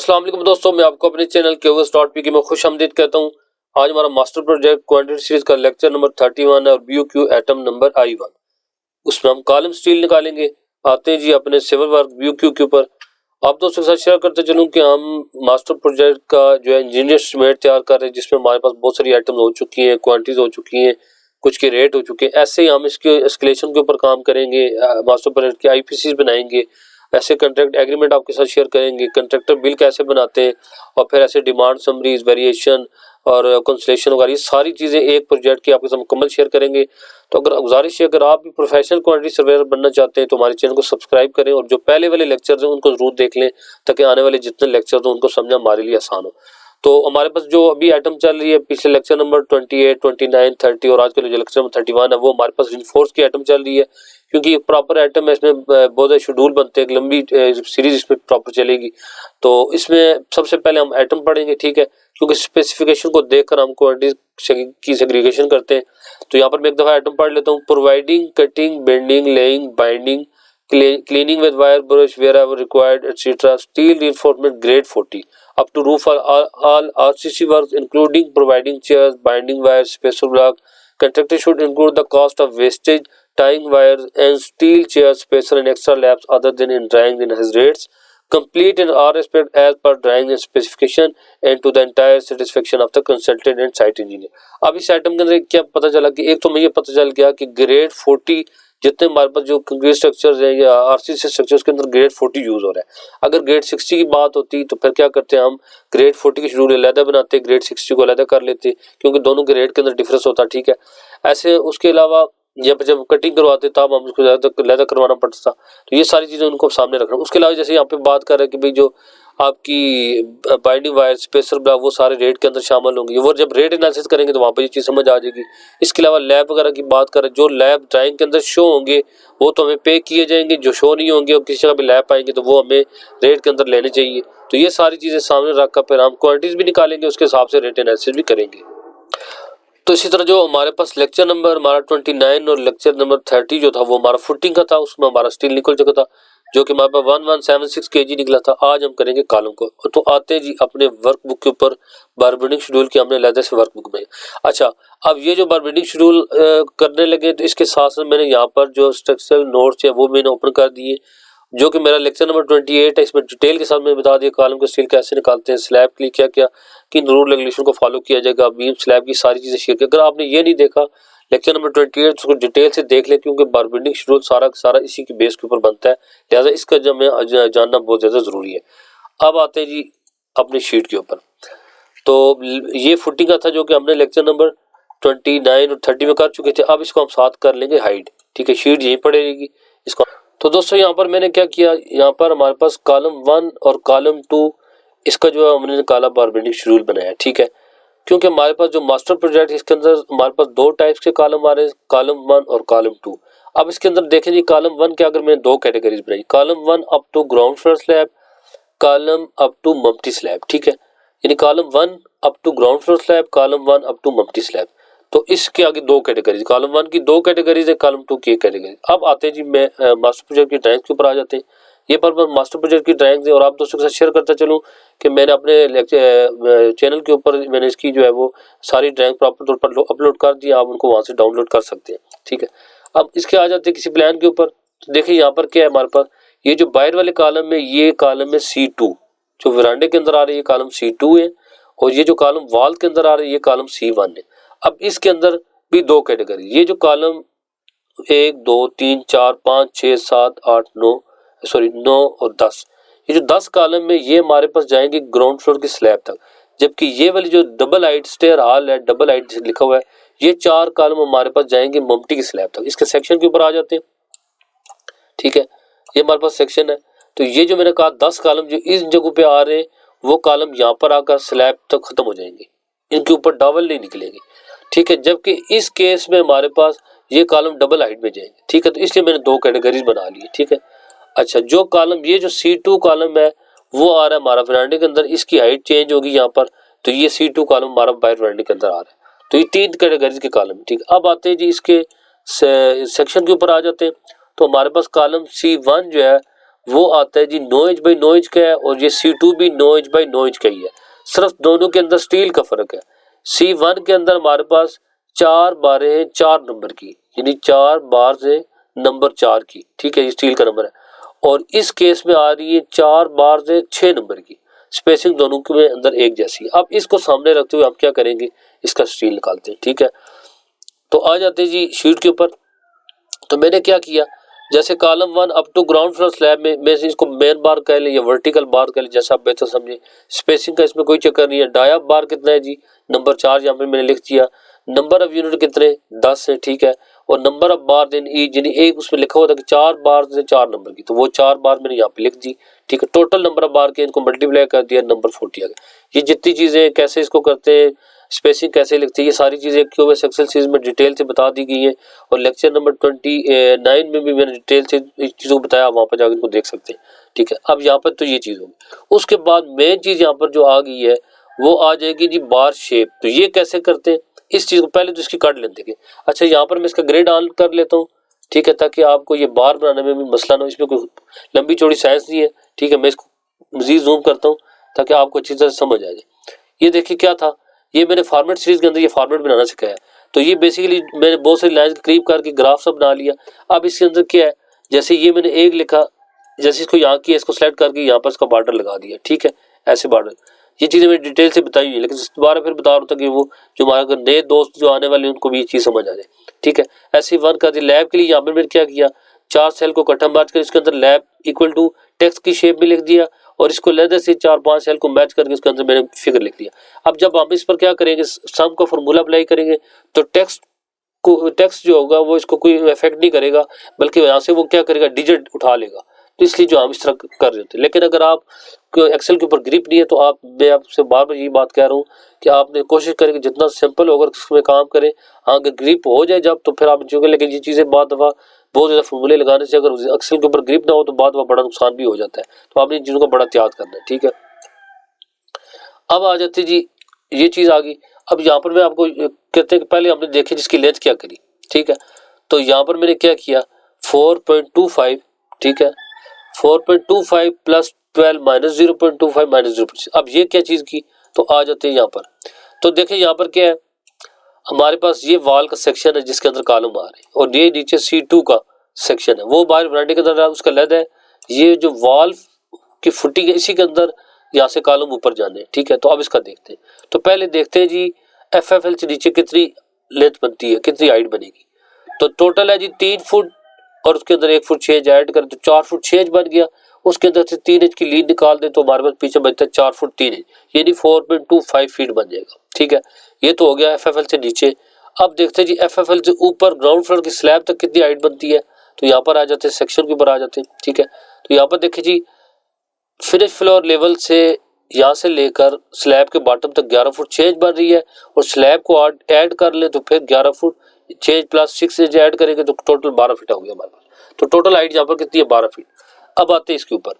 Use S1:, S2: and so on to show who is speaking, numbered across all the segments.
S1: अस्सलाम वालेकुम दोस्तों, मैं आपको अपने चैनल QS.P में खुश आमदीद कहता हूँ। आज हमारा मास्टर प्रोजेक्ट क्वांटिटी सीरीज का लेक्चर नंबर 31 है और BOQ एटम नंबर I1। उसमें हम कॉलम स्टील निकालेंगे। आते हैं जी अपने सिविल वर्क BOQ के ऊपर। आप दोस्तों के साथ शेयर करते चलूँ कि हम मास्टर प्रोजेक्ट का जो है इंजीनियर एस्टिमेट तैयार कर रहे हैं, जिसमें हमारे पास बहुत सारी आइटम हो चुकी हैं, क्वांटिटीज हो चुकी हैं, कुछ के रेट हो चुके हैं। ऐसे ही हम इसके एस्केलेशन के ऊपर काम करेंगे, मास्टर प्रोजेक्ट की IPCs बनाएंगे, ऐसे कॉन्ट्रैक्ट एग्रीमेंट आपके साथ शेयर करेंगे, कॉन्ट्रैक्टर बिल कैसे बनाते हैं, और फिर ऐसे डिमांड समरीज, वेरिएशन और कंसलेशन वगैरह, ये सारी चीज़ें एक प्रोजेक्ट की आपके साथ मुकम्मल शेयर करेंगे। तो अगर गुजारिश है, अगर आप भी प्रोफेशनल क्वांटिटी सर्वेयर बनना चाहते हैं तो हमारे चैनल को सब्सक्राइब करें और जो पहले वाले लेक्चर्स हैं उनको जरूर देख लें, ताकि आने वाले जितने लेक्चर्स हैं उनको समझना हमारे लिए आसान हो। तो हमारे पास जो अभी आइटम चल रही है, पिछले लेक्चर नंबर 28, 29, 30 और आज के जो लेक्चर नंबर 31 है, वो हमारे पास रिइंफोर्स की आइटम चल रही है, क्योंकि एक प्रॉपर आइटम है, इसमें बहुत सारे शेड्यूल बनते हैं, एक लंबी सीरीज इसमें प्रॉपर चलेगी। तो इसमें सबसे पहले हम आइटम पढ़ेंगे, ठीक है, क्योंकि स्पेसिफिकेशन को देखकर हम क्वांटिटी की सेग्रीगेशन करते हैं। तो यहाँ पर मैं एक दफ़ा आइटम पढ़ लेता हूँ। Providing, cutting, bending, laying, binding, cleaning with wire brush wherever required, etc. Steel reinforcement grade 40 up to roof all RCC works including providing chairs, binding wires, spacer block. Contractor should include the cost of wastage, tying wires and steel chairs, spacer and extra labs other than in drawing in his rates. Complete in all respect as per drawing and specification and to the entire satisfaction of the consultant and site engineer. अब इस item के अंदर क्या पता चला कि एक तो मुझे पता चल गया कि ग्रेड 40 जितने हमारे पास जो कंक्रीट स्ट्रक्चर्स हैं या RCC स्ट्रक्चर्स के अंदर ग्रेड 40 यूज हो रहा है। अगर ग्रेड 60 की बात होती तो फिर क्या करते हैं, हम ग्रेड 40 की शेड्यूल अलहदा बनाते, ग्रेड 60 को अलहदा कर लेते, क्योंकि दोनों के रेट के अंदर डिफरेंस होता, ठीक है। ऐसे उसके अलावा जब कटिंग करवाते तब हम उसको अलहदा करवाना पड़ता था। तो ये सारी चीज़ें उनको सामने रखना। उसके अलावा जैसे यहाँ पे बात कर रहे हैं कि भाई जो आपकी बाइंडिंग वायर, स्पेसर ब्लॉक, वो सारे रेट के अंदर शामिल होंगे। वो जब रेट एनालिसिस करेंगे तो वहाँ पर ये चीज़ समझ आ जाएगी। इसके अलावा लैब वगैरह की बात करें, जो लैब ड्राइंग के अंदर शो होंगे वो तो हमें पे किए जाएंगे, जो शो नहीं होंगे और किसी जगह पे लैब पाएंगे तो वो हमें रेट के अंदर लेने चाहिए। तो ये सारी चीज़ें सामने रखकर फिर हम क्वांटिटीज भी निकालेंगे, उसके हिसाब से रेट एनालिसिस भी करेंगे। तो इसी तरह जो हमारे पास लेक्चर नंबर हमारा 29 और लेक्चर नंबर 30 जो था वो हमारा फुटिंग का था, उसमें हमारा स्टील निकल चुका था, जो कि हमारे पास 1176 kg निकला था। आज हम करेंगे कॉलम को। तो आते हैं जी अपने वर्क बुक के ऊपर। बार बेंडिंग शेड्यूल की हमने अलग से वर्क बुक में। अच्छा, अब ये जो बार बेंडिंग शेड्यूल करने लगे तो इसके साथ साथ मैंने यहाँ पर जो स्ट्रक्चरल नोट्स है वो मैंने ओपन कर दिए, जो कि मेरा लेक्चर नंबर 28 है। इसमें डिटेल के साथ मैंने बता दिया कॉलम का स्टील कैसे निकालते हैं, स्लैब के लिए क्या क्या किन रूल रेगुलेशन को फॉलो किया जाएगा, बीम स्लैब की सारी चीज़ें शेयर की। अगर आपने ये नहीं देखा लेक्चर नंबर 28 उसको डिटेल से देख ले, क्योंकि बार बेंडिंग शेड्यूल सारा सारा इसी के बेस के ऊपर बनता है, लिहाजा इसका जब मैं जानना बहुत ज़्यादा ज़रूरी है। अब आते हैं जी अपनी शीट के ऊपर। तो ये फुटिंग का था जो कि हमने लेक्चर नंबर 29 और 30 में कर चुके थे। अब इसको हम साथ कर लेंगे हाइड, ठीक है, शीट यहीं पड़ेगी इसको। तो दोस्तों यहाँ पर मैंने क्या किया, यहाँ पर हमारे पास कॉलम 1 और कॉलम 2 इसका जो है हमने निकाला बार बेंडिंग शेड्यूल बनाया, ठीक है, क्योंकि हमारे पास जो मास्टर प्रोजेक्ट इसके अंदर हमारे पास दो टाइप्स के कॉलम आ रहे हैं, कॉलम 1 और कॉलम 2। अब इसके अंदर देखें जी, कॉलम 1 के अगर मैंने दो कैटेगरीज बनाई, column 1 up to ground floor slab, column up to मम्टी स्लैब, ठीक है, यानी column 1 up to ground floor slab, column 1 up to मम्टी स्लैब। तो इसके आगे दो कैटेगरीज, कॉलम 1 की दो कैटेगरीज है, कॉलम 2 की एक कैटेगरी। अब आते हैं जी मैं मास्टर प्रोजेक्ट की ड्राइंग के ऊपर आ जाते हैं। ये पर मास्टर प्रोजेक्ट की ड्राइंग है और आप दोस्तों के साथ शेयर करता चलूँ कि मैंने अपने चैनल के ऊपर मैंने इसकी जो है वो सारी ड्राइंग प्रॉपर तौर पर अपलोड कर दी, आप उनको वहाँ से डाउनलोड कर सकते हैं, ठीक है। अब इसके आ जाते हैं किसी प्लान के ऊपर। तो देखिए यहाँ पर क्या है हमारे पास, ये जो बाहर वाले कॉलम में ये कॉलम है C2, जो वरांडे के अंदर आ रही है कॉलम C2 है, और ये जो कॉलम वॉल के अंदर आ रही है ये कॉलम C1 है। अब इसके अंदर भी दो कैटेगरी, ये जो कॉलम 1 2 3 4 5 6 7 8 9 और 10, ये जो 10 कॉलम में ये हमारे पास जाएंगे ग्राउंड फ्लोर की स्लैब तक, जबकि ये वाली जो डबल हाइट स्टेयर हॉल है, डबल हाइट लिखा हुआ है, ये 4 कॉलम हमारे पास जाएंगे मम्टी की स्लैब तक। इसके सेक्शन के ऊपर आ जाते हैं, ठीक है, ये हमारे पास सेक्शन है। तो ये जो मैंने कहा 10 कॉलम जो इस जगह पे आ रहे हैं वो कॉलम यहाँ पर आकर स्लैब तक खत्म हो जाएंगे, इनके ऊपर डबल नहीं निकलेंगे, ठीक है, जबकि इस केस में हमारे पास ये कॉलम डबल हाइट में जाएंगे, ठीक है। तो इसलिए मैंने दो कैटेगरीज बना ली, ठीक है। अच्छा, जो कॉलम ये जो C2 कॉलम है वो आ रहा है हमारा वरांडे के अंदर, इसकी हाइट चेंज होगी यहाँ पर, तो ये C2 कॉलम हमारा बाहर वरांडे के अंदर आ रहा है। तो ये 3 कैटेगरीज के कॉलम, ठीक है। अब आते हैं जी इसके सेक्शन के ऊपर आ जाते हैं। तो हमारे पास कॉलम C1 जो है वो आता है जी 9 इंच बाई 9 इंच का है, और ये C2 भी 9 इंच बाई 9 इंच का ही है, सिर्फ दोनों के अंदर स्टील का फर्क है। C1 के अंदर हमारे पास 4 बारें हैं 4 नंबर की, यानी 4 बार से नंबर 4 की, ठीक है, ये स्टील का नंबर है। और इस केस में आ रही है 4 बार से 6 नंबर की, स्पेसिंग दोनों के अंदर एक जैसी है। अब इसको सामने रखते हुए हम क्या करेंगे, इसका स्टील निकालते हैं, ठीक है। तो आ जाते हैं जी शीट के ऊपर। तो मैंने क्या किया, जैसे column 1 up to ground floor slab में मैं इसको मेन बार कह लें या वर्टिकल बार कह लें, जैसा आप बेहतर समझे। स्पेसिंग का इसमें कोई चक्कर नहीं है। डाया बार कितना है जी, नंबर 4 यहाँ पे मैंने लिख दिया। नंबर ऑफ यूनिट कितने, 10 है, ठीक है। और नंबर ऑफ बार यानी एक उसमें लिखा हुआ था कि 4 बार से 4 नंबर की, तो वो 4 बार मैंने यहाँ पे लिख दी, ठीक है। टोटल नंबर ऑफ बार के इनको मल्टीप्लाई कर दिया, नंबर 40 आ गया। ये जितनी चीज़ें कैसे इसको करते हैं, स्पेसिंग कैसे लिखते हैं, ये सारी चीज़ें क्यूएस एक्सेल सीरीज में डिटेल से बता दी गई है। और लेक्चर नंबर 29 में भी मैंने डिटेल से इस चीज़ों को बताया, वहाँ पर जाकर इनको देख सकते हैं, ठीक है। अब यहाँ पर तो ये चीज़ होगी। उसके बाद मेन चीज़ यहाँ पर जो आ गई है वो आ जाएगी जी बार शेप। तो ये कैसे करते हैं, इस चीज़ को पहले तो इसकी काट लेते हैं। अच्छा, यहाँ पर मैं इसका ग्रेड ऑन कर लेता हूँ, ठीक है, ताकि आपको ये बार बनाने में भी मसला ना हो। इसमें कोई लंबी चौड़ी साइंस नहीं है, ठीक है। मैं इसको मजीद जूम करता हूँ ताकि आपको अच्छी तरह समझ आ जाए। ये देखिए क्या था, ये मैंने फॉर्मेट सीरीज के अंदर ये फॉर्मेट बनाना सिखाया। तो ये बेसिकली मैंने बहुत सारी लाइन करीब करके ग्राफ सब बना लिया। अब इसके अंदर क्या है, जैसे ये मैंने एक लिखा, जैसे इसको यहाँ किया, इसको सेलेक्ट करके यहाँ पर इसका बॉर्डर लगा दिया, ठीक है, ऐसे बॉर्डर। ये चीज़ें मैंने डिटेल से बताई है, लेकिन दोबारा फिर बता रहा था कि वो जो हमारे नए दोस्त जो आने वाले उनको भी ये चीज़ समझ आ जाए, ठीक है। ऐसे ही 1 कर दी। लैब के लिए यहाँ पर मैंने क्या किया, 4 सेल को कटा मार्च कर इसके अंदर लैब इक्वल टू टेक्स्ट की शेप में लिख दिया, और इसको लेदर से 4-5 सेल को मैच करके उसके अंदर मैंने फिगर लिख दिया। अब जब हम इस पर क्या करेंगे, सम का फॉर्मूला अप्लाई करेंगे, तो टेक्स्ट जो होगा वो इसको कोई इफेक्ट नहीं करेगा, बल्कि यहाँ से वो क्या करेगा, डिजिट उठा लेगा। तो इसलिए जो हम इस तरह कर रहे थे। लेकिन अगर आप एक्सेल के ऊपर ग्रिप नहीं है, तो मैं आपसे बार बार यही बात कह रहा हूँ कि आपने कोशिश करें कि जितना सिंपल होगा उसमें काम करें। हाँ, अगर ग्रिप हो जाए जब, तो फिर आप चुके। लेकिन ये चीज़ें बहुत दफ़ा बहुत ज़्यादा फॉर्मूले लगाने से अगर एक्सेल के ऊपर ग्रिप ना हो तो बहुत बड़ा नुकसान भी हो जाता है। तो आपने इन चीज़ों का बड़ा एहतियात करना है, ठीक है। अब आ जाती जी, ये चीज़ आ गई। अब यहाँ पर मैं आपको कहते हैं कि पहले हमने देखी जिसकी लेंथ क्या करी, ठीक है। तो यहाँ पर मैंने क्या किया, 4.25, ठीक है, 4.25 प्लस 12 माइनस 0.25 माइनस 0.6। अब ये क्या चीज़ की, तो आ जाते हैं यहाँ पर। तो देखें यहाँ पर क्या है, हमारे पास ये वॉल का सेक्शन है जिसके अंदर कॉलम आ रहे हैं, और ये नीचे C2 का सेक्शन है, वो बाहर वरांडे के अंदर उसका लेद है। ये जो वॉल की फुटिंग है इसी के अंदर यहाँ से कॉलम ऊपर जाने, ठीक है। तो अब इसका देखते हैं। तो पहले देखते हैं जी FFL से नीचे कितनी लेंथ बनती है, कितनी हाइट बनेगी। तो टोटल है जी 3 फुट, और उसके अंदर 1 फुट 6 इंच ऐड करें तो 4 फुट 6 इंच बन गया। उसके अंदर से 3 इंच की लीड निकाल दें तो हमारे पास पीछे बचता है 4 फुट 3 इंच, यानी 4.25 फीट बन जाएगा, ठीक है। ये तो हो गया FFL से नीचे। अब देखते हैं जी FFL से ऊपर ग्राउंड फ्लोर की स्लैब तक कितनी हाइट बनती है। तो यहाँ पर आ जाते हैं, सेक्शन के ऊपर आ जाते हैं, ठीक है। तो यहाँ पर देखिए जी, फिनिश फ्लोर लेवल से यहाँ से लेकर स्लैब के बॉटम तक 11 फुट 6 इंच बन रही है, और स्लैब को ऐड कर ले तो फिर 11 foot 6 inch plus 6 inch add करेंगे तो टोटल 12 फीट हो गया हमारे पास। तो टोटल हाइट यहाँ पर कितनी है, 12 फीट। अब आते हैं इसके ऊपर।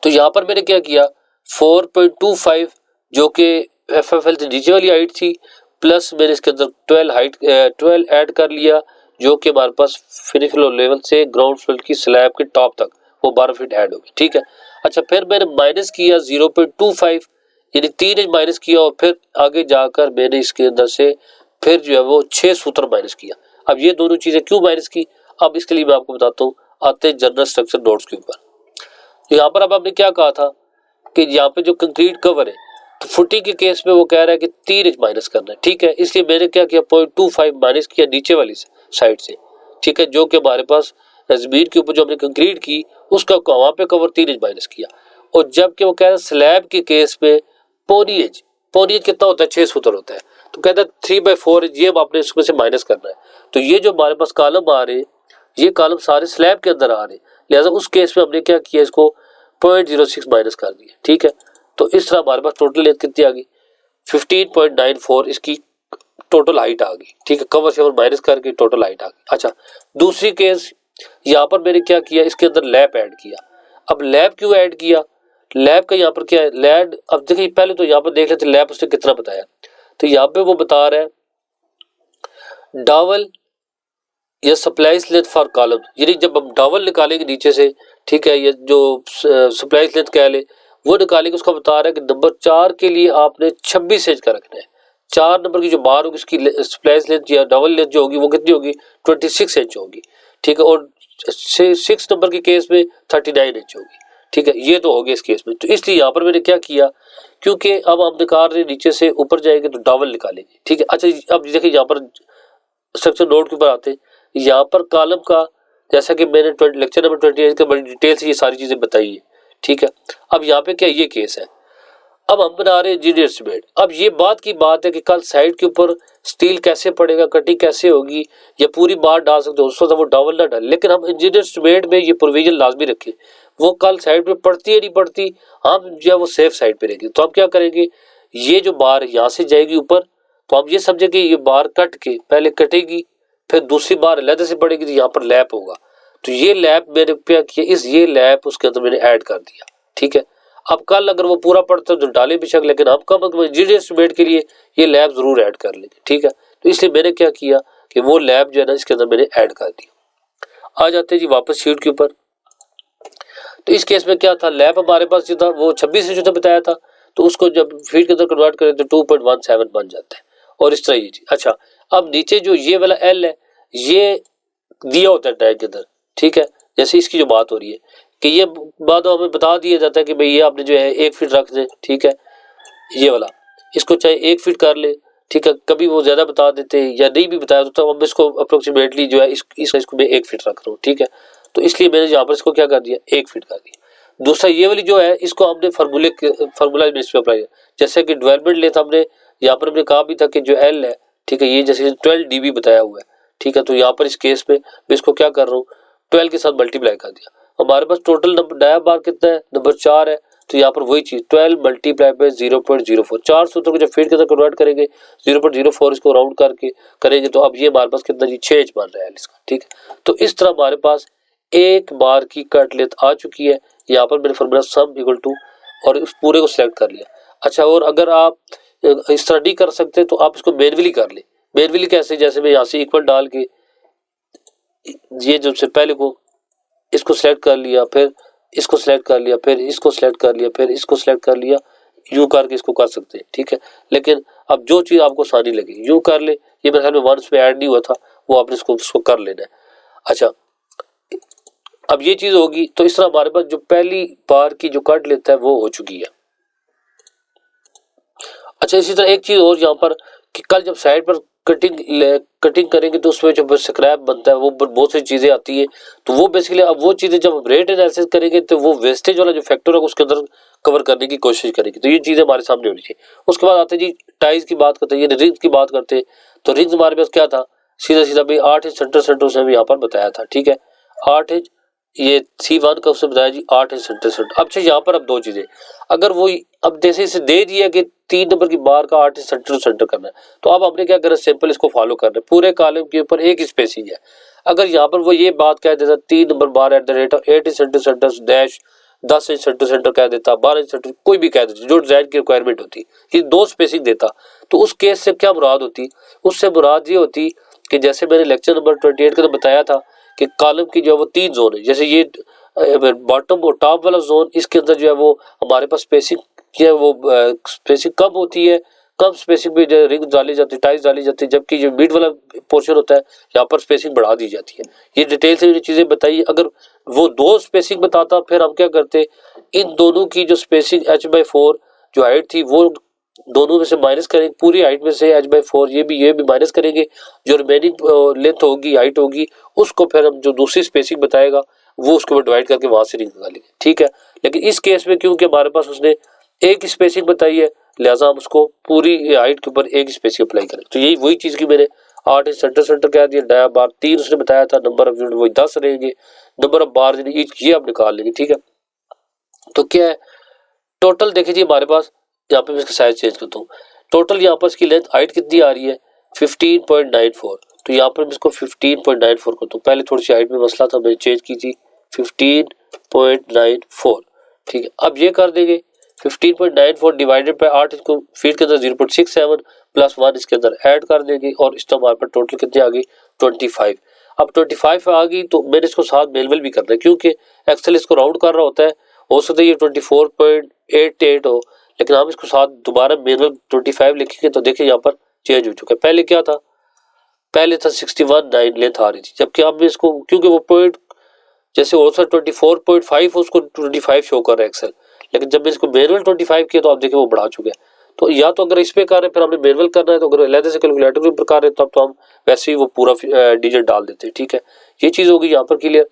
S1: तो यहाँ पर मैंने क्या किया, 4.25 जो कि FFL से नीचे वाली हाइट थी, प्लस मैंने इसके अंदर 12 ऐड कर लिया, जो कि हमारे पास फिनिश फ्लोर लेवल से ग्राउंड फ्लोर की स्लैब के टॉप तक वो 12 फीट ऐड होगी, ठीक है। अच्छा, फिर मैंने माइनस किया 0.25, यानी 3 इंच माइनस किया, और फिर आगे जाकर मैंने इसके अंदर से फिर जो है वो 6 सूत्र माइनस किया। अब ये दोनों चीज़ें क्यों माइनस की, अब इसके लिए मैं आपको बताता हूँ। आते हैं जनरल स्ट्रक्चर नोट्स के ऊपर। यहाँ पर अब आपने क्या कहा था कि यहाँ पे जो कंक्रीट कवर है, तो फुटिंग के केस में वो कह रहा है कि 3 इंच माइनस करना है, ठीक है। इसलिए मैंने क्या किया, 0.25 माइनस किया नीचे वाली साइड से, ठीक है, जो कि हमारे पास जमीन के ऊपर जो हमने कंक्रीट की उसका वहाँ पे कवर 3 इंच माइनस किया। और जबकि वो कह रहा है स्लैब के केस में पौनी इंच कितना होता है, 6 सूत्र होता है। तो कहता है 3/4 इंच, ये आपने इसमें से माइनस करना है। तो ये जो हमारे पास कॉलम आ रहे हैं, ये कॉलम सारे स्लैब के अंदर आ रहे हैं, लिहाजा उस केस में हमने क्या किया, इसको 0.06 माइनस कर दिया, ठीक है। तो इस तरह हमारे पास टोटल लेंथ कितनी आ गई, 15.94 इसकी टोटल हाइट आ गई, ठीक है। कवर से माइनस करके टोटल हाइट आ गई। अच्छा, दूसरी केस यहाँ पर मैंने क्या किया, इसके अंदर लैब ऐड किया। अब लैब क्यों ऐड किया, लैब का यहाँ पर क्या है, लैब, अब देखिए पहले तो यहाँ पर देख लेते लैब उसने कितना बताया। तो यहाँ पे वो बता रहा है डावल या सप्लाइज लेंथ फॉर कॉलम, यानी जब हम डावल निकालेंगे नीचे से ठीक है, ये जो स्प्लाइस लेंथ कह ले वो निकालेंगे। उसका बता रहा है कि नंबर 4 के लिए आपने 26 इंच का रखना है। 4 नंबर की जो बार होगी उसकी स्प्लाइस लेंथ या डबल लेंथ जो होगी वो कितनी होगी, 26 इंच होगी। ठीक है, और 6 नंबर के केस में 39 इंच होगी। ठीक है, ये तो हो गया इस केस में। तो इसलिए यहाँ पर मैंने क्या किया, क्योंकि अब हम निकाल रहे नीचे से ऊपर जाएंगे तो डबल निकालेंगे। ठीक है, अच्छा अब देखिए यहाँ पर स्ट्रक्चर नोट के ऊपर आते हैं। यहाँ पर कॉलम का, जैसा कि मैंने लेक्चर नंबर 28 का बड़ी डिटेल से ये सारी चीजें बताई है। ठीक है, अब यहाँ पे क्या ये केस है, अब हम बना रहे हैं इंजीनियर एस्टीमेट। अब ये बात की बात है कि कल साइड के ऊपर स्टील कैसे पड़ेगा, कटिंग कैसे होगी, या पूरी बात डाल सकते हो, उसको वो डबल ना डाले, लेकिन हम इंजीनियर एस्टीमेट में ये प्रोविजन लाजमी रखें। वो कल साइड पे पड़ती है नहीं पड़ती, हम जो है वो सेफ साइड पे रहेंगे। तो हम क्या करेंगे, ये जो बार यहाँ से जाएगी ऊपर, तो हम ये समझे कि ये बार कट के पहले कटेगी, फिर दूसरी बार अलग से पड़ेगी, तो यहाँ पर लैप होगा। तो ये लैप मैंने क्या किया, इस ये लैप उसके अंदर मैंने ऐड कर दिया। ठीक है, अब कल अगर वो पूरा पड़ता तो डाले बेशक, लेकिन हम कम इंजीनियर एस्टीमेट के लिए ये लैब जरूर ऐड कर लेंगे। ठीक है, तो इसलिए मैंने क्या किया कि वो लैब जो है ना इसके अंदर मैंने ऐड कर दिया। आ जाते हैं जी वापस शीट के ऊपर। तो इस केस में क्या था, लैब हमारे पास जो था वो 26 इंच बताया था, तो उसको जब फीट के अंदर कन्वर्ट करें तो 2.17 बन जाता है। और इस तरह ये चीज। अच्छा, अब नीचे जो ये वाला एल है ये दिया होता है टैग के अंदर। ठीक है, जैसे इसकी जो बात हो रही है कि ये बात हमें बता दिया जाता है कि भाई ये आपने जो है 1 फीट रख दे। ठीक है, ये वाला इसको चाहे 1 फीट कर ले। ठीक है, कभी वो ज्यादा बता देते हैं या नहीं भी बताया तो हम इसको अप्रोक्सीमेटली जो है इसको मैं 1 फीट रख रहा हूँ। ठीक है, तो इसलिए मैंने यहाँ पर इसको क्या कर दिया, 1 फीट कर दिया। दूसरा ये वाली जो है इसको हमने फार्मूला बेस पे अप्लाई किया। जैसे कि डेवलपमेंट लेथ हमने यहाँ पर हमने कहा भी था कि जो एल है, ठीक है, ये जैसे 12 dB बताया हुआ है। ठीक है, तो यहाँ पर इस केस में मैं इसको क्या कर रहा हूँ, 12 के साथ मल्टीप्लाई कर दिया। हमारे पास टोटल नंबर डाया बार कितना है, नंबर 4 है, तो यहाँ पर वही चीज 12 मल्टीप्लाई बाय 0.04, 4 सूत्र को जब फीट के अंदर कन्वर्ट करेंगे 0.04 इसको राउंड करके करेंगे, तो अब ये हमारे पास कितना जी 6 इंच बन रहा है इसका। ठीक है, तो इस तरह हमारे पास एक बार की कट लेंथ आ चुकी है। यहाँ पर मैंने फॉर्मूला सम इक्वल टू और उस पूरे को सिलेक्ट कर लिया। अच्छा, और अगर आप इस तरह नहीं कर सकते तो आप इसको मैनुअली कर ले। मैनुअली कैसे, जैसे मैं यहाँ से इक्वल डाल के ये जो से पहले को इसको सिलेक्ट कर लिया, फिर इसको सिलेक्ट कर लिया, फिर इसको सिलेक्ट कर लिया, फिर इसको सिलेक्ट कर लिया, यूं करके इसको कर सकते हैं। ठीक है, लेकिन अब जो चीज आपको आसानी लगे यूं कर ले। ये मेरे ख्याल में वंस में ऐड नहीं हुआ था, वो आपने इसको कर लेना है। अच्छा, अब ये चीज होगी तो इस तरह हमारे पास जो पहली बार की जो कट लेता है वो हो चुकी है। अच्छा, इसी तरह एक चीज और यहाँ पर कि कल जब साइड पर कटिंग करेंगे तो उसमें जो स्क्रैप बनता है वो बहुत सी चीजें आती है। तो वो बेसिकली अब वो चीजें जब हम रेट एनालिसिस करेंगे तो वो वेस्टेज वाला जो फैक्टर है उसके अंदर कवर करने की कोशिश करेंगे। तो ये चीजें हमारे सामने होनी चाहिए। उसके बाद आते हैं जी टाइज की बात करते हैं, ये रिंग्स की बात करते हैं। तो रिंग्स हमारे पास क्या था, सीधा सीधा भाई 8 इंच सेंटर से यहाँ पर बताया था। ठीक है, 8 इंच ये C1 का उसने बताया जी 8 इंच सेंटर। अब यहाँ पर अब दो चीजें, अगर वो अब जैसे इसे दे दिया कि 3 नंबर की बार का 8 इंच सेंटर करना है, तो अब हमने क्या करना, सिंपल इसको फॉलो करना है। पूरे कॉलम के ऊपर एक स्पेसिंग है। अगर यहाँ पर वो ये बात कह देता 3 number bar at the rate of 8 inch centre dash 10 inch centre कह देता, 12 इंच सेंटर कोई भी कह देता जो डिजाइन की रिक्वायरमेंट होती, ये 2 स्पेसिंग देता, तो उस केस से क्या मुराद होती, उससे मुराद ये होती कि जैसे मैंने लेक्चर नंबर 28 का बताया था कि कॉलम की जो है वो 3 जोन है। जैसे ये बॉटम और टॉप वाला जोन, इसके अंदर जो है वो हमारे पास स्पेसिंग जो है वो स्पेसिंग कम होती है, कम स्पेसिंग में जो रिंग डाली जाती है, टाइल्स डाली जाती है, जबकि जो मिड वाला पोर्शन होता है यहाँ पर स्पेसिंग बढ़ा दी जाती है। ये डिटेल से चीजें बताइए। अगर वो 2 स्पेसिंग बताता फिर हम क्या करते, इन दोनों की जो स्पेसिंग h/4 जो हाइट थी वो दोनों में से माइनस करेंगे, पूरी हाइट में से h/4 ये भी माइनस करेंगे, जो रिमेनिंग लेंथ होगी हाइट होगी उसको फिर हम जो दूसरी स्पेसिंग बताएगा वो उसके ऊपर डिवाइड करके वहां से रिंग निकालेंगे। ठीक है, लेकिन इस केस में क्योंकि हमारे पास उसने एक स्पेसिंग बताई है, लिहाजा हम उसको पूरी हाइट के ऊपर एक स्पेसिंग अप्लाई करें। तो यही वही चीज की मैंने 8 इंच सेंटर कह दिया, नया बार 3 उसने बताया था, नंबर ऑफ यूनिट वही 10 रहेंगे, नंबर ऑफ बार ये आप निकाल लेंगे। ठीक है, तो क्या है टोटल देखिए जी हमारे पास, यहाँ पे मैं इसका साइज चेंज करता हूँ। टोटल यहाँ पर इसकी लेंथ हाइट कितनी आ रही है 15.94, तो यहाँ पर मैं इसको 15.94 करता हूँ। पहले थोड़ी सी हाइट में मसला था, मैंने चेंज की थी 15.94। ठीक है, अब ये कर देंगे 15.94 डिवाइडेड बाय 8, इसको फीट के अंदर 0.67 प्लस 1 इसके अंदर ऐड कर देंगे और इस तरह हमारे पास टोटल कितनी आ गई 25। अब 25 आ गई तो मैंने इसको साथ मेलवल भी करना है, क्योंकि एक्सेल इसको राउंड कर रहा होता है। हो सकता है ये 24.88 हो, लेकिन हम इसको साथ दोबारा मेनुअल 25 लिखेंगे तो देखिए यहाँ पर चेंज हो चुका है। पहले क्या था, पहले था 61.9 लेंथ आ रही थी, जबकि अब मैं इसको, क्योंकि वो पॉइंट जैसे हो सकता 24.5 उसको 25 शो कर रहा है एक्सेल, लेकिन जब मैं इसको मैनुअल 25 किया तो आप देखिए वो बढ़ा चुका है। तो या तो अगर इस पे कर रहे हैं फिर हमने मैनुअल करना है, तो अगर अलग से कैलकुलेटर के ऊपर कर रहे हैं तब तो हम वैसे ही वो पूरा डिजिट डाल देते हैं। ठीक है, ये चीज़ होगी यहाँ पर क्लियर।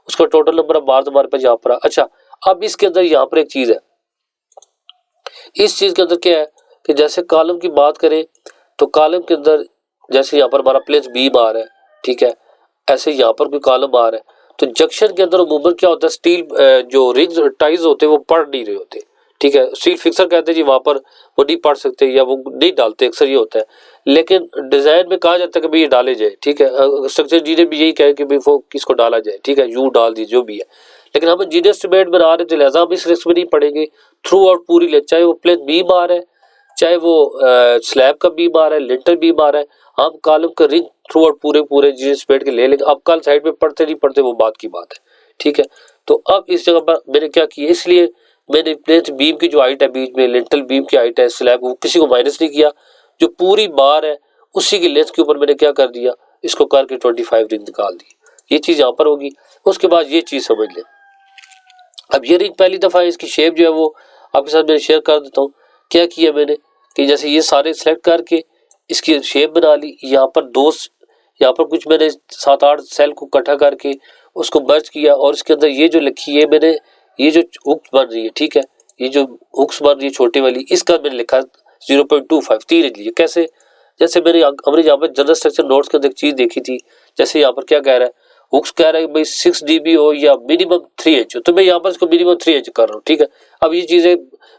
S1: उसका टोटल नंबर ऑफ बार हमारे पास यहाँ पर। अच्छा, अब इसके अंदर यहाँ पर एक चीज़ है, इस चीज़ के अंदर क्या है कि जैसे कॉलम की बात करें तो कॉलम के अंदर जैसे यहाँ पर हमारा प्लेस बी बार है, ठीक है, ऐसे यहाँ पर कोई कॉलम आ रहा है, तो जंक्शन के अंदर अमूमन क्या होता है, स्टील जो रिंग्स टाइज होते हैं वो पढ़ नहीं रहे होते। ठीक है, स्टील फिक्सर कहते हैं जी, वहाँ पर वो नहीं पढ़ सकते या वो नहीं डालते, अक्सर ये होता है। लेकिन डिज़ाइन में कहा जाता है कि भाई ये डाले जाए। ठीक है, स्ट्रक्चर इंजीनियर भी यही कहे कि भाई वो किसको डाला जाए। ठीक है, यू डाल दीजिए जो भी है, लेकिन हम इंजीनियर एस्टिमेट बना रहे हैं तो लिहाजा हम इस रिस्क में नहीं पड़ेंगे। थ्रू आउट पूरी ले, चाहे वो प्लेन बीम आ रहा है, चाहे वो स्लैब का बीम आ रहा है, लिंटर बीम आ रहा है, हम कॉलम का रिंग थ्रू आउट पूरे इंजीनियर एस्टिमेट के ले लेंगे। अब कल साइड में पढ़ते नहीं पढ़ते वो बात की बात है। ठीक है, तो अब इस जगह पर मैंने क्या किया, इसलिए मैंने प्लेन बीम की जो हाइट है बीच में, लिंटल बीम की हाइट है, स्लैब वो किसी को माइनस नहीं किया, जो पूरी बार है उसी की लेंथ के ऊपर मैंने क्या कर दिया, इसको करके 25 रिंग निकाल दी। ये चीज़ यहाँ पर होगी। उसके बाद ये चीज़ समझ लें, अब ये रिंग पहली दफ़ा इसकी शेप जो है वो आपके साथ मैं शेयर कर देता हूँ। क्या किया मैंने कि जैसे ये सारे सेलेक्ट करके इसकी शेप बना ली, यहाँ पर यहाँ पर कुछ मैंने 7-8 सेल को इकट्ठा करके उसको मर्ज किया, और इसके अंदर ये जो लिखी है मैंने, ये जो हुक्स बन रही है, ठीक है, ये जो हुक्स बन रही है छोटी वाली, इसका मैंने लिखा 0.25 3 इंच लिए। कैसे, जैसे हमने यहाँ पर जनरल स्ट्रक्चर नोट्स के अंदर एक चीज़ देखी थी, जैसे यहाँ पर क्या कह रहा है, हुक्स कह रहा है कि भाई 6 dB हो या मिनिमम 3 इंच हो, तो मैं यहाँ पर इसको मिनिमम 3 इंच कर रहा हूँ। ठीक है, अब ये चीज़ें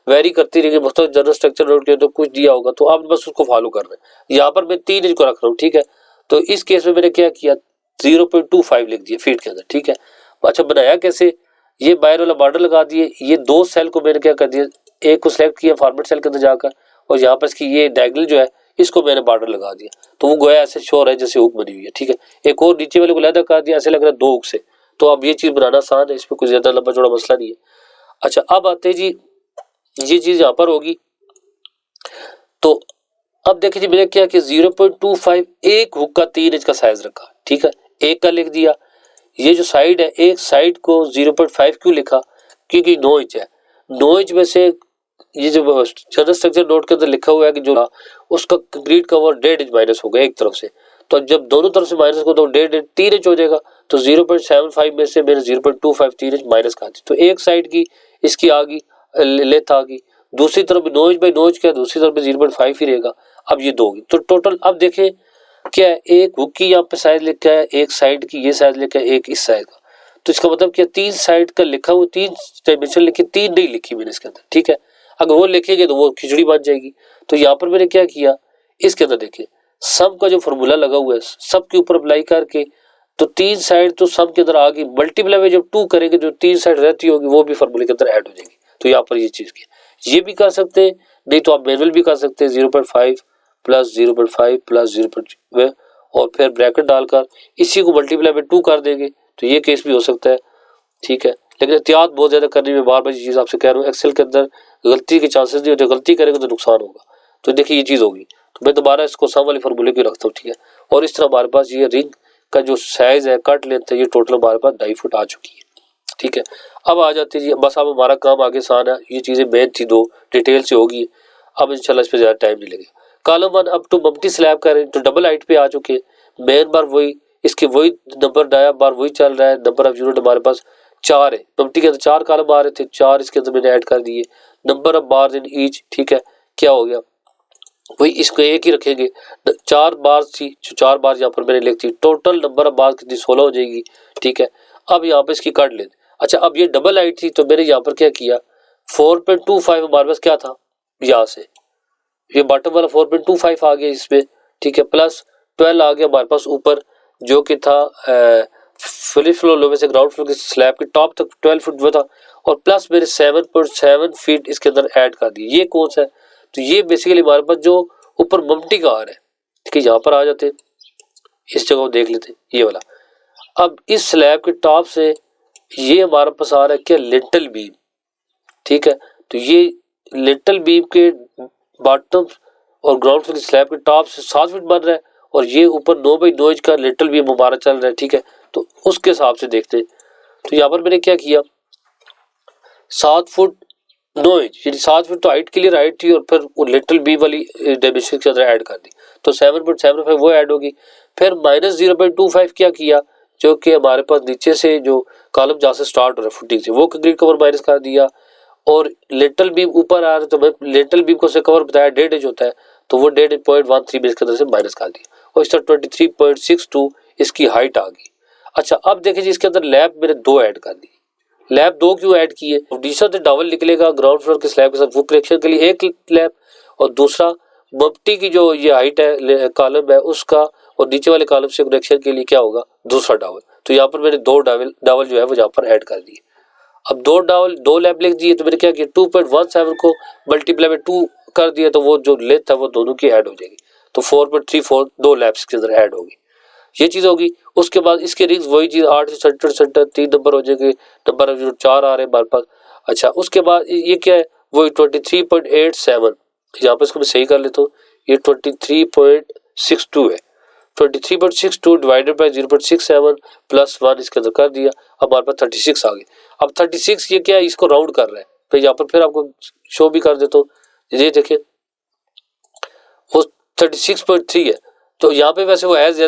S1: वेरी करती रहेंगी, मतलब जनरल स्ट्रक्चर नोट के तो कुछ दिया होगा तो आप बस उसको फॉलो करना है। यहाँ पर मैं 3 इंच को रख रहा हूँ। ठीक है, तो इस केस में मैंने क्या किया, 0.25 लिख दिया फीट के अंदर। ठीक है, अच्छा बनाया कैसे, ये बाहर वाला बॉर्डर लगा दिए, ये दो सेल को मैंने क्या कर दिया, एक को सिलेक्ट किया फॉर्मेट सेल के अंदर जाकर, और यहाँ पर इसकी ये डायगोनल जो है इसको मैंने बॉर्डर लगा दिया, तो वो गोया ऐसे शो है जैसे हुक बनी हुई है। ठीक है, एक और नीचे वाले को लहदा कर दिया, ऐसे लग रहा है 2 हुक से, तो अब ये चीज़ बनाना आसान है, इसमें कुछ ज़्यादा लंबा चौड़ा मसला नहीं है। अच्छा, अब आते हैं जी, ये चीज़ यहाँ पर होगी, तो अब देखिए जी मैंने क्या कि 0.25 एक हुक का 3 इंच का साइज रखा। ठीक है, एक का लिख दिया, ये जो साइड है एक साइड को 0.5 क्यों लिखा, क्योंकि 9 इंच है, 9 इंच में से ये जो जनरल स्ट्रक्चर नोट के अंदर लिखा हुआ है कि जो उसका कंक्रीट कवर 1.5 इंच माइनस हो गया एक तरफ से, तो जब दोनों तरफ से माइनस हो तो 1.5 3 इंच हो जाएगा, तो 0.75 में से मैंने 0.25 3 इंच माइनस कर दी, तो एक साइड की इसकी आ गई लेंथ आ गई, दूसरी तरफ 9 इंच बाई 9 इंच क्या, दूसरी तरफ 0.5 ही रहेगा। अब ये दो होगी, तो टोटल अब देखें क्या है, एक हुक की यहाँ पे साइज लिखा है, एक साइड की ये साइज लिखा है, एक इस साइड का, तो इसका मतलब क्या 3 साइड का लिखा हुआ, 3 डायमेंशन लिखी, 3 नहीं लिखी मैंने इसके अंदर। ठीक है, अगर वो लिखेंगे तो वो खिचड़ी बन जाएगी। तो यहाँ पर मैंने क्या किया, इसके अंदर देखिए सम का जो फॉर्मूला लगा हुआ है सब के ऊपर अप्लाई करके, तो 3 साइड तो सम के अंदर आ गई, मल्टीप्लाई में जब 2 करेंगे जो 3 साइड रहती होगी वो भी फॉर्मूले के अंदर ऐड हो जाएगी। तो यहाँ पर ये चीज़ की ये भी कर सकते हैं, नहीं तो आप मैनुअल भी कर सकते हैं, 0.5 प्लस 0.5 प्लस 0.5 और फिर ब्रैकेट डालकर इसी को मल्टीप्लाई में 2 कर देंगे, तो ये केस भी हो सकता है। ठीक है, लेकिन एहतियात बहुत ज़्यादा करने में, बार बार ये चीज़ आपसे कह रहा हूँ, एक्सेल के अंदर गलती के चांसेस नहीं होते, गलती करेंगे तो नुकसान होगा। तो देखिए ये चीज़ होगी, तो मैं दोबारा इसको सम वाले फॉर्मूले को रखता हूँ। ठीक है, और इस तरह हमारे पास ये रिंग का जो साइज़ है, कट लेंथ है, ये टोटल हमारे पास 2.5 फुट आ चुकी है। ठीक है, अब आ जाती है जी, बस अब हमारा काम आगे आसान है, ये चीज़ें मेन थी, 2 डिटेल से होगी, अब इंशाल्लाह इस पर ज़्यादा टाइम नहीं लगेगा। कॉलम 1 अब टू मम्टी स्लैब करें तो डबल हाइट पे आ चुके, मेन बार वही, इसके वही नंबर डाया बार वही चल रहा है, नंबर ऑफ यूनिट हमारे पास 4 है, मम्टी के अंदर 4 कॉलम आ रहे थे, 4 इसके अंदर मैंने ऐड कर दिए, number of bar in each. ठीक है, क्या हो गया, वही इसको एक ही रखेंगे, 4 बार थी जो 4 बार यहाँ पर मैंने लिख दी, टोटल नंबर ऑफ बार कितनी 16 हो जाएगी। ठीक है, अब यहाँ पे इसकी कट लें। अच्छा, अब ये डबल हाइट थी तो मैंने यहाँ पर क्या किया, 4.25 हमारे पास क्या था, यहाँ से ये बॉटम वाला 4.25 आ गया इसमें। ठीक है, प्लस 12 आ गया हमारे पास ऊपर, जो कि था फुली फ्लोर लोवे से ग्राउंड फ्लोर की स्लैब के टॉप तक 12 फुट वो था, और प्लस मेरे 7.7 फीट इसके अंदर ऐड कर दिए। ये कौन सा है, तो ये बेसिकली हमारे पास जो ऊपर मम्टी का आ रहा है। ठीक है, यहाँ पर आ जाते हैं, इस जगह को देख लेते हैं, ये वाला अब इस स्लैब के टॉप से ये हमारे पास आ रहा है क्या, लिंटल बीम, ठीक है। तो ये लिंटल बीम के बॉटम और ग्राउंड फ्लोर स्लैब के टॉप से 7 फीट बन रहा है और ये ऊपर 9 बाई 9 इंच का लिंटल बीम हमारा चल रहा है, ठीक है। तो उसके हिसाब से देखते हैं। तो यहाँ पर मैंने क्या किया, 7 फुट 9 इंच यानी 7 फीट तो हाइट के लिए राइट थी और फिर वो लिटिल बी वाली डायमेंशन के अंदर ऐड कर दी, तो 7.75 वो ऐड होगी। फिर -0.25 क्या किया, जो कि हमारे पास नीचे से जो कॉलम जहाँ से स्टार्ट हो रहा है फुटिंग से वो कंक्रीट कवर माइनस कर दिया, और लिटिल बीम ऊपर आ रहा है तो मैं लिटिल बीम को से कवर बताया 1.5 इंच होता है, तो वो 1.13 में इसके अंदर से माइनस कर दिया और इस तरह 23.62 इसकी हाइट आ गई। अच्छा अब देखिए जी, इसके अंदर लैब मैंने 2 ऐड कर दी। लैब 2 क्यों ऐड किए, नीचे से डबल निकलेगा ग्राउंड फ्लोर के स्लैब के साथ, वो करेक्शन के लिए एक लैब, और दूसरा मप्टी की जो ये हाइट है कॉलम है उसका, और नीचे वाले कॉलम से कनेक्शन के लिए क्या होगा, दूसरा डावल। तो यहाँ पर मैंने 2 डावल जो है वो यहाँ पर ऐड कर दिए। अब 2 लैब लिख दिए, तो मैंने क्या किया, 2.17 को मल्टीप्लाई में 2 कर दिया, तो वो जो लेंथ है वो दोनों की ऐड हो जाएगी, तो 4.34 2 लैब्स के अंदर ऐड होगी, ये चीज होगी। उसके बाद इसके रिंग्स वही चीज 8 से सेंटर 3 नंबर हो जाएंगे, नंबर जो 4 आ रहे हैं हमारे पास। अच्छा उसके बाद ये क्या है, वही 23.87, यहाँ पर इसको मैं सही कर लेता हूँ, ये 23.62 है, 23.62 डिवाइडेड बाई 0.67 प्लस 1 इसके अंदर कर दिया, अब हमारे पास 36 आ गए। अब 36 ये क्या है, इसको राउंड कर रहा है, तो यहाँ पर फिर आपको शो भी कर देता हूँ, ये देखिए वो 36.3 है, तो यहाँ पे वैसे वो एज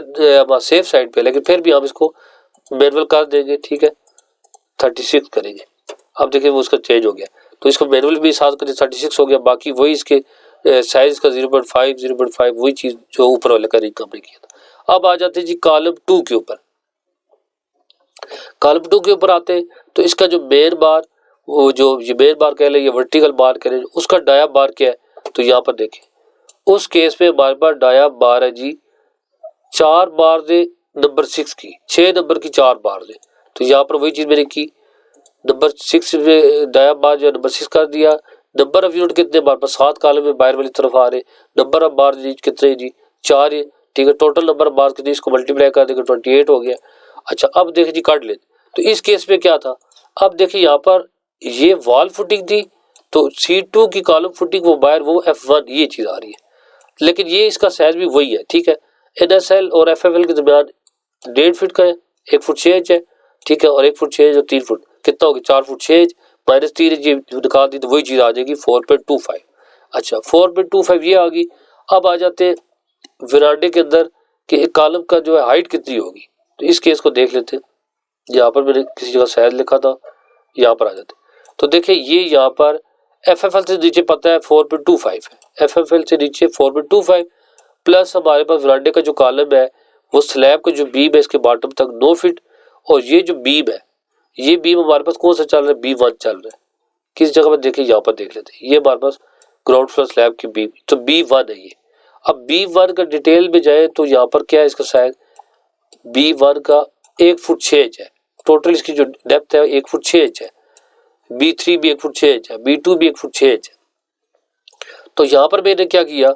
S1: सेफ साइड पे, लेकिन फिर भी हम इसको मैनुअल कर देंगे, ठीक है 36 करेंगे। अब देखिए वो उसका चेंज हो गया, तो इसको मैनुअल भी साथ करें 36 हो गया, बाकी वही इसके साइज का 0.5 वही चीज जो ऊपर वाले का रिंग हमने किया था। अब आ जाते हैं जी कॉलम 2 के ऊपर। कॉलम 2 के ऊपर आते हैं तो इसका जो मेन बार, वो जो ये मेन बार कह लें या वर्टिकल बार कह लें, उसका डाया बार क्या है, तो यहाँ पर देखें उस केस में हमारे पास डाया बार है जी 4 बार दे नंबर 6 की, 6 नंबर की 4 बार दे, तो यहाँ पर वही चीज मैंने की, नंबर 6 में डाया बार जो नंबर 6 कर दिया। नंबर ऑफ यूनिट कितने हमारे पास 7 कॉलम में बाहर वाली तरफ आ रहे, नंबर ऑफ बार जी कितने जी 4 है, ठीक है। टोटल नंबर ऑफ बार कितने, इसको मल्टीप्लाई कर देंगे 28 हो गया। अच्छा अब देखिए जी काट लेते, तो इस केस में क्या था, अब देखिए यहाँ पर ये वॉल फुटिंग थी, तो C2 की कॉलम फुटिंग वो बाहर वो F1 ये चीज आ रही है, लेकिन ये इसका साइज भी वही है, ठीक है। NSL और FFL के दरमियान 1.5 फीट का है, 1 फुट 6 इंच है, ठीक है, और 1 फुट 6 इंच और 3 फुट कितना होगा, 4 फुट 6 इंच माइनस 3 इंच निकाल दी, तो वही चीज आ जाएगी 4.25। अच्छा 4.25 ये आ गई। अब आ जाते हैं विरांडे के अंदर कि एक कॉलम का जो है हाइट कितनी होगी, तो इस केस को देख लेते हैं। यहाँ पर मैंने किसी जगह साइज लिखा था, यहाँ पर आ जाते, तो देखिए ये यहाँ पर FFL से नीचे पता है 4.25 है, FFL से नीचे 4.25 प्लस हमारे पास वरांडे का जो कॉलम है वो स्लैब का जो बीम है इसके बॉटम तक 9 फीट, और ये जो बीम है ये बीम हमारे पास कौन सा चल रहा है, B1 चल रहा है। किस जगह पर देखिए, यहाँ पर देख लेते हैं, ये हमारे पास ग्राउंड फ्लोर स्लैब की बीम, तो B1 है ये। अब B1 का डिटेल में जाए तो यहाँ पर क्या है, इसका साइज B1 का 1 फुट 6 इंच है, टोटल इसकी जो डेप्थ है 1 फुट 6 इंच है, B3 भी 1 फुट 6 इंच है, B2 भी 1 फुट 6 इंच है। तो यहाँ पर मैंने क्या किया,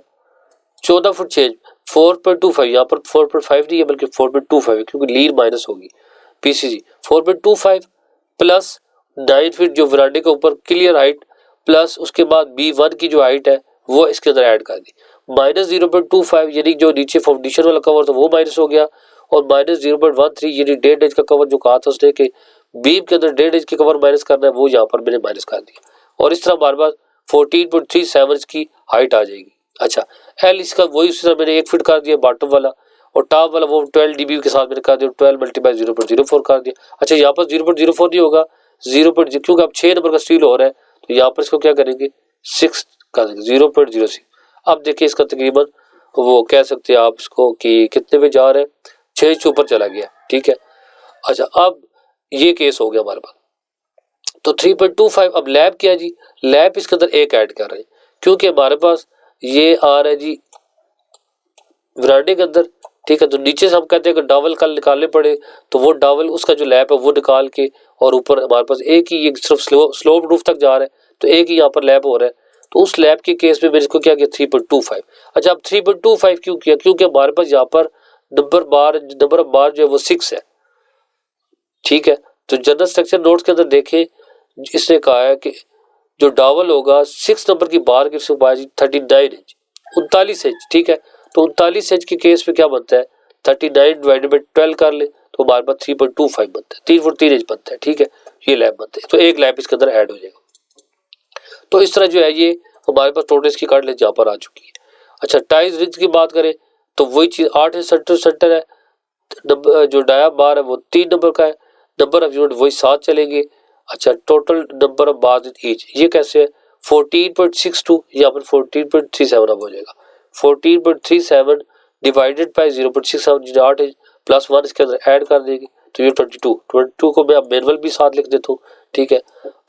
S1: 14 फुट 6 4.25, यहाँ पर 4.5 नहीं है बल्कि 4.25 है, क्योंकि लीड माइनस होगी PCG 4.25 प्लस 9 फीट जो वरांडे के ऊपर क्लियर हाइट, प्लस उसके बाद B1 की जो हाइट है वो इसके अंदर ऐड कर दी, -0.25 यानी जो नीचे फाउंडेशन वाला कवर था वो माइनस हो गया, और -0.13 यानी 1.5 इंच का कवर जो कहा था उसने कि बीम के अंदर 1.5 इंच के कवर माइनस करना है, वो यहाँ पर मैंने माइनस कर दिया, और इस तरह बार बार 14.37 की हाइट आ जाएगी। अच्छा L इसका वही उसी तरह मैंने 1 फीट कर दिया बॉटम वाला, और टॉप वाला वो 12 dB के साथ मैंने कर दिया, 12 मल्टीप्लाई 0.04 कर दिया। अच्छा यहाँ पर 0.04 नहीं होगा, 0. क्योंकि अब 6 नंबर का स्टील हो रहा है, तो यहाँ पर इसको क्या करेंगे 6 कर देंगे 0.06। अब देखिए इसका तकरीबन वो कह सकते हैं आप इसको कि कितने में जा रहे हैं, 6 इंच ऊपर चला गया, ठीक है। अच्छा अब ये केस हो गया हमारे पास, तो 3.25। अब लैब क्या है जी, लैब इसके अंदर एक ऐड कर रहे हैं, क्योंकि हमारे पास ये आ रहा है जी वरांडे के अंदर, ठीक है। तो नीचे से हम कहते हैं कि डावल कल निकालने पड़े, तो वो डावल उसका जो लैब है वो निकाल के, और ऊपर हमारे पास एक ही ये सिर्फ स्लोप रूफ तक जा रहा है, तो एक ही यहाँ पर लैब हो रहा है, तो उस लैब के केस में मैंने इसको क्या किया 3.25। अच्छा अब 3.25 क्यों किया, क्योंकि हमारे पास यहाँ पर नंबर ऑफ बार जो है वो 6 है, ठीक है। तो जनरल स्ट्रक्चर नोट्स के अंदर देखें, इसने कहा है कि जो डावल होगा 6 नंबर की बार की पाया 39 इंच, 39 इंच, ठीक है। तो 39 इंच के केस में क्या बनता है, 39 डिवाइडेड बाई 12 कर ले तो हमारे पास 3.25 बनता है, 3 फुट 3 इंच बनता है, ठीक है। ये लैप बनते हैं, तो एक लैप इसके अंदर ऐड हो जाएगा। तो इस तरह जो है ये हमारे पास टोटल इसकी कार्ड लेंथ यहाँ पर आ चुकी है। अच्छा, टाइज रिज की बात करें तो वही चीज 8 इंच सेंटर है, जो डाया बार है वो 3 नंबर का है, नंबर ऑफ यूनिट वही 7 चलेंगे। अच्छा, total number of bar in each ये कैसे है, 14.62 यहाँ पर 14.37 अब हो जाएगा, 14.37 डिवाइडेड बाय 0.67 8 इंच प्लस 1 इसके अंदर ऐड कर देंगे तो ये 22 को मैं अब मैनुअल भी साथ लिख देता हूँ, ठीक है।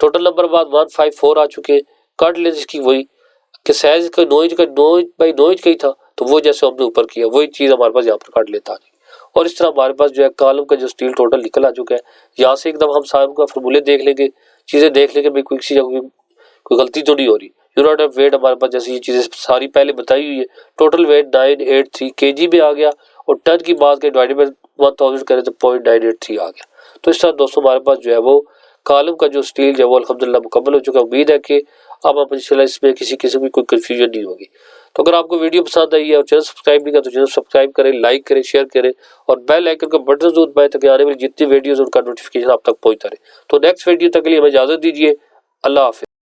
S1: टोटल नंबर बाद 154 आ चुके हैं। कट लेंथ इसकी वही कि साइज का 9 इंच का 9 बाई 9 इंच का ही था, तो वो जैसे हमने ऊपर किया वही चीज़ हमारे पास यहाँ पर कट लेता है। और इस तरह हमारे पास जो है कॉलम का जो स्टील टोटल निकल आ चुका है। यहाँ से एकदम हम साहब का फॉर्मूले देख लेंगे, चीज़ें देख लेंगे भाई कोई गलती तो नहीं हो रही। यूनिट ऑफ वेट हमारे पास जैसे ये चीज़ें सारी पहले बताई हुई है, टोटल वेट 983 kg में आ गया और टन की बात करें डिवाइडेड बाय 1000 करें तो 0.983 आ गया। तो इस तरह दोस्तों हमारे पास जो है वो कॉलम का जो स्टील जो है वो अल्हम्दुलिल्लाह मुकम्मल हो चुका है। उम्मीद है कि अब आप इंशाल्लाह इसमें किसी किस्म की कोई कन्फ्यूजन नहीं होगी। तो अगर आपको वीडियो पसंद आई है और चैनल सब्सक्राइब नहीं किया तो चैनल सब्सक्राइब करें, लाइक करें, शेयर करें और बेल आइकन का बटन जरूर दबाएं ताकि आने वाली जितनी वीडियोस उनका नोटिफिकेशन आप तक पहुंचता रहे। तो नेक्स्ट वीडियो तक के लिए हमें इजाजत दीजिए। अल्लाह हाफिज़।